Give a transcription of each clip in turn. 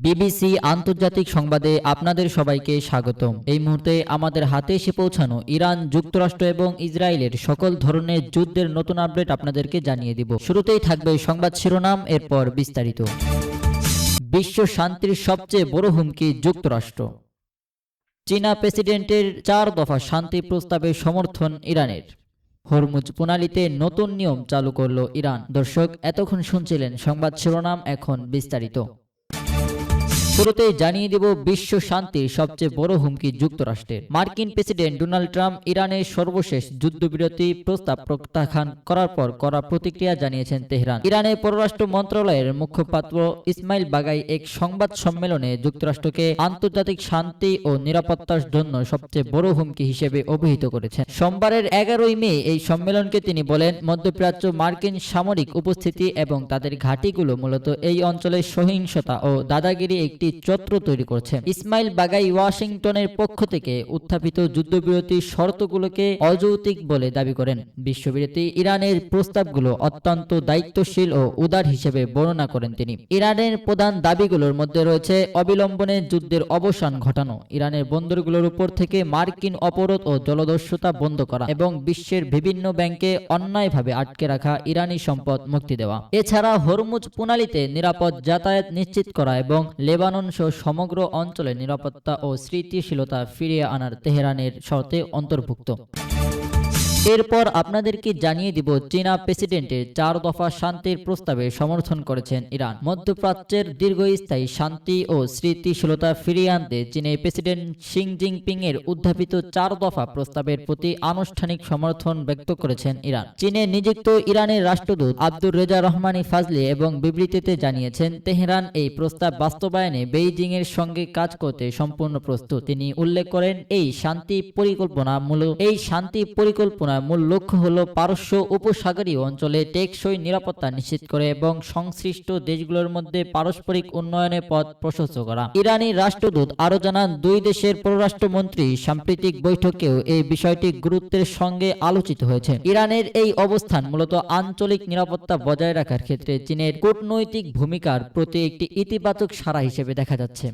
BBC আন্তর্জাতিক সংবাদে আপনাদের সবাইকে স্বাগতম। এই মুহূর্তে আমাদের হাতে এসে পৌঁছানো ইরান, যুক্তরাষ্ট্র এবং ইসরায়েলের সকল ধরনের যুদ্ধের নতুন আপডেট আপনাদেরকে জানিয়ে দিব। শুরুতেই থাকবে সংবাদ শিরোনাম, এরপর বিস্তারিত। বিশ্ব শান্তির সবচেয়ে বড় হুমকি যুক্তরাষ্ট্র। চীনা প্রেসিডেন্টের 4 দফা শান্তি প্রস্তাবে সমর্থন ইরানের। হরমুজ প্রণালীতে নতুন নিয়ম চালু করল ইরান। দর্শক, এতক্ষণ শুনছিলেন সংবাদ শিরোনাম, এখন বিস্তারিত। শুরুতেই জানিয়ে দেব বিশ্ব শান্তির সবচেয়ে বড় হুমকি যুক্তরাষ্ট্রের। মার্কিন প্রেসিডেন্ট ডোনাল্ড ট্রাম্প ইরানের সর্বশেষ যুদ্ধবিরতি প্রস্তাব প্রত্যাখ্যান করার পর কড়া প্রতিক্রিয়া জানিয়েছেন তেহরান। ইরানের পররাষ্ট্র মন্ত্রণালয়ের মুখপাত্র ইসমাইল বাগাই এক সংবাদ সম্মেলনে যুক্তরাষ্ট্রকে আন্তর্জাতিক শান্তি ও নিরাপত্তার জন্য সবচেয়ে বড় হুমকি হিসেবে অভিহিত করেছেন। সোমবারের 11 মে এই সম্মেলনকে তিনি বলেন, মধ্যপ্রাচ্য মার্কিন সামরিক উপস্থিতি এবং তাদের ঘাঁটিগুলো মূলত এই অঞ্চলের সহিংসতা ও দাদাগিরি একটি চক্র তৈরি করছে। ইসমাইল বাগাই ওয়াশিংটনের পক্ষ থেকে উত্থাপিত যুদ্ধবিরতির শর্তগুলোকে অযৌক্তিক বলে দাবি করেন। বিশ্ববিরতি ইরানের প্রস্তাবগুলো অত্যন্ত দায়িত্বশীল ও উদার হিসেবে বর্ণনা করেন তিনি। ইরানের প্রধান দাবিগুলোর মধ্যে রয়েছে অবিলম্বনে যুদ্ধের অবসান ঘটানো, ইরানের বন্দরগুলোর উপর থেকে মার্কিন অবরোধ ও জলদস্যুতা বন্ধ করা এবং বিশ্বের বিভিন্ন ব্যাংকে অন্যায়ভাবে আটকে রাখা ইরানি সম্পদ মুক্তি দেওয়া। এছাড়া হরমুজ প্রণালীতে নিরাপদ যাতায়াত নিশ্চিত করা এবং লেবানন সহ সমগ্র অঞ্চলে নিরাপত্তা ও স্থিতিশীলতা ফিরিয়ে আনার তেহরানের শর্তে অন্তর্ভুক্ত। এরপর আপনাদেরকে জানিয়ে দিব চীনা প্রেসিডেন্টের 4 দফা শান্তির প্রস্তাবে সমর্থন করেছেন ইরান। মধ্যপ্রাচ্যের দীর্ঘস্থায়ী শান্তি ও স্থিতিশীলতা ফিরিয়ে আনতে চীনের প্রেসিডেন্ট শি জিনপিং এর উদ্ভাবিত 4 দফা প্রস্তাবের প্রতি আনুষ্ঠানিক সমর্থন ব্যক্ত করেছেন ইরান। চীনে নিযুক্ত ইরানের রাষ্ট্রদূত আব্দুর রেজা রহমানি ফাজলি এবং বিবৃতিতে জানিয়েছেন, তেহরান এই প্রস্তাব বাস্তবায়নে বেইজিং এর সঙ্গে কাজ করতে সম্পূর্ণ প্রস্তুত। তিনি উল্লেখ করেন, এই শান্তি পরিকল্পনার মূল লক্ষ্য হল পারস্য উপসাগরীয় অঞ্চলে টেকসই নিরাপত্তা নিশ্চিত করে এবং সংশ্লিষ্ট দেশগুলোর মধ্যে পারস্পরিক উন্নয়নের পথ প্রশস্ত করা। ইরানি রাষ্ট্রদূত আরও জানান, দুই দেশের পররাষ্ট্রমন্ত্রী সাম্প্রতিক বৈঠকেও এই বিষয়টি গুরুত্বের সঙ্গে আলোচিত হয়েছে। ইরানের এই অবস্থান মূলত আঞ্চলিক নিরাপত্তা বজায় রাখার ক্ষেত্রে চীনের কূটনৈতিক ভূমিকার প্রতি একটি ইতিবাচক সাড়া হিসেবে দেখা যাচ্ছে।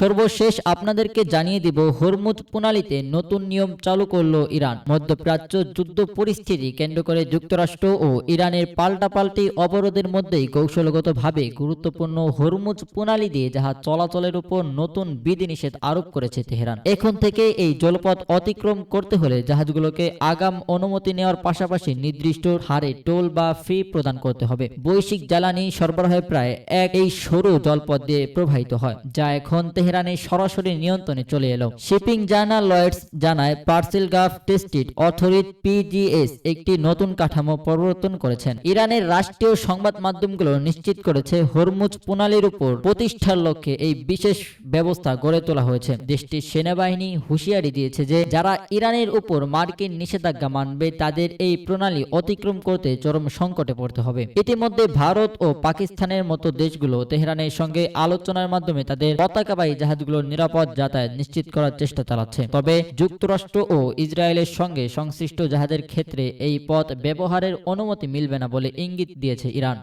সর্বশেষ আপনাদেরকে জানিয়ে দিব হরমুজ প্রণালীতে নতুন নিয়ম চালু করল ইরান। মধ্যপ্রাচ্য যুদ্ধ পরিস্থিতি কেন্দ্র করে যুক্তরাষ্ট্র ও ইরানের পাল্টাপাল্টি অবরোধের মধ্যেই কৌশলগতভাবে গুরুত্বপূর্ণ হরমুজ প্রণালী দিয়ে জাহাজ চলাচলের উপর নতুন বিধিনিষেধ আরোপ করেছে তেহরান। এখন থেকে এই জলপথ অতিক্রম করতে হলে জাহাজগুলোকে আগাম অনুমতি নেওয়ার পাশাপাশি নির্দিষ্ট হারে টোল বা ফি প্রদান করতে হবে। বৈশ্বিক জ্বালানি সরবরাহের প্রায় এই সরু জলপথ দিয়ে প্রবাহিত হয়, যা এখন তেহরানের সরাসরি নিয়ন্ত্রণে চলে এলো। শিপিং জার্নাল লয়েডস জানায়, পার্সেল গাফ টেস্টিড অথরিটি পিজিএস একটি নতুন কাঠামো প্রবর্তন করেছেন। ইরানের রাষ্ট্রীয় সংবাদ মাধ্যমগুলো নিশ্চিত করেছে, হরমুজ প্রণালীর উপর প্রতিষ্ঠার লক্ষ্যে এই বিশেষ ব্যবস্থা গড়ে তোলা হয়েছে। দেশটির সেনাবাহিনী হুঁশিয়ারি দিয়েছে যে যারা ইরানের উপর মার্কিন নিষেধাজ্ঞা মানবে তাদের এই প্রণালী অতিক্রম করতে চরম সংকটে পড়তে হবে। ইতিমধ্যে ভারত ও পাকিস্তানের মতো দেশগুলো তেহরানের সঙ্গে আলোচনার মাধ্যমে তাদের পতাকাবাহী জাহাজগুলোর নিরাপদ যাতায়াত নিশ্চিত করার চেষ্টা চালাচ্ছে। তবে যুক্তরাষ্ট্র ও ইসরায়েলের সঙ্গে সংশ্লিষ্ট জাহাজের ক্ষেত্রে এই পথ ব্যবহারের অনুমতি মিলবে না বলে ইঙ্গিত দিয়েছে ইরান।